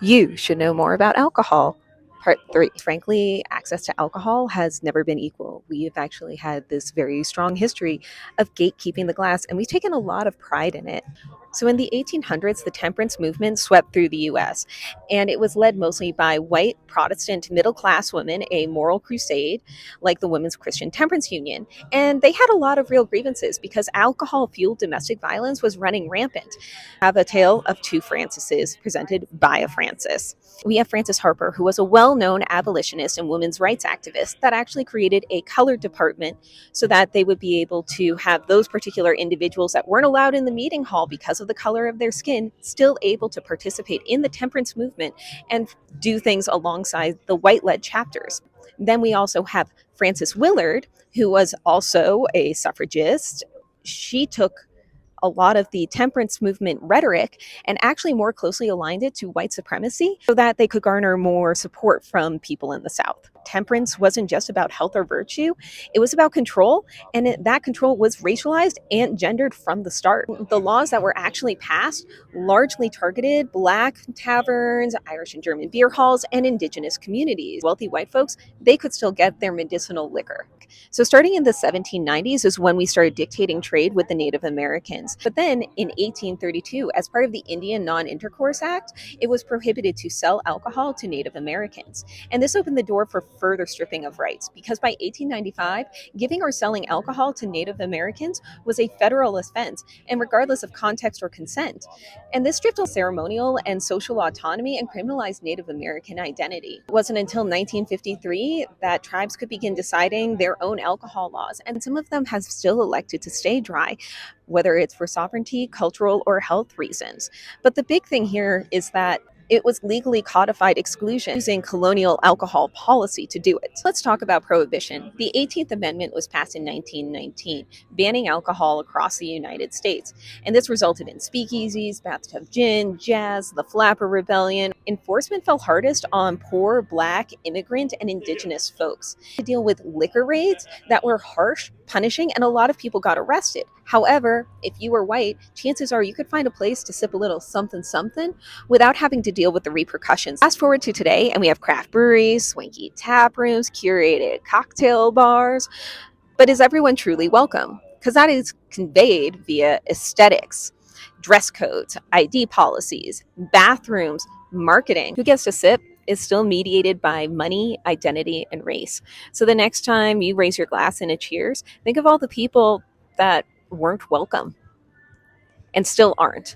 You should know more about alcohol. Part 3. Frankly, access to alcohol has never been equal. We have actually had this very strong history of gatekeeping the glass, and we've taken a lot of pride in it. So, in the 1800s, the temperance movement swept through the US, and it was led mostly by white Protestant middle class women, a moral crusade like the Women's Christian Temperance Union. And they had a lot of real grievances because alcohol fueled domestic violence was running rampant. Have a tale of two Francises presented by a Francis. We have Frances Harper, who was a well known abolitionist and women's rights activist that actually created a colored department so that they would be able to have those particular individuals that weren't allowed in the meeting hall because of the color of their skin still able to participate in the temperance movement and do things alongside the white led chapters. Then we also have Frances Willard, who was also a suffragist. She took a lot of the temperance movement rhetoric and actually more closely aligned it to white supremacy so that they could garner more support from people in the South. Temperance wasn't just about health or virtue, it was about control, and that control was racialized and gendered from the start. The laws that were actually passed largely targeted Black taverns, Irish and German beer halls, and Indigenous communities. Wealthy white folks, they could still get their medicinal liquor. So starting in the 1790s is when we started dictating trade with the Native Americans. But then in 1832, as part of the Indian Non-Intercourse Act, it was prohibited to sell alcohol to Native Americans. And this opened the door for further stripping of rights because by 1895, giving or selling alcohol to Native Americans was a federal offense, and regardless of context or consent. And this stripped ceremonial and social autonomy and criminalized Native American identity. It wasn't until 1953 that tribes could begin deciding their own alcohol laws, and some of them have still elected to stay dry, whether it's for sovereignty, cultural, or health reasons. But the big thing here is that it was legally codified exclusion using colonial alcohol policy to do it. Let's talk about prohibition. The 18th Amendment was passed in 1919, banning alcohol across the United States. And this resulted in speakeasies, bathtub gin, jazz, the Flapper Rebellion. Enforcement fell hardest on poor Black, immigrant, and Indigenous folks to deal with liquor raids that were harsh, punishing, and a lot of people got arrested. However, if you were white, chances are you could find a place to sip a little something something without having to deal with the repercussions. Fast forward to today, and we have craft breweries, swanky tap rooms, curated cocktail bars. But is everyone truly welcome? Because that is conveyed via aesthetics, dress codes, ID policies, bathrooms, marketing. Who gets to sip is still mediated by money, identity, and race. So the next time you raise your glass in a cheers, think of all the people that weren't welcome and still aren't.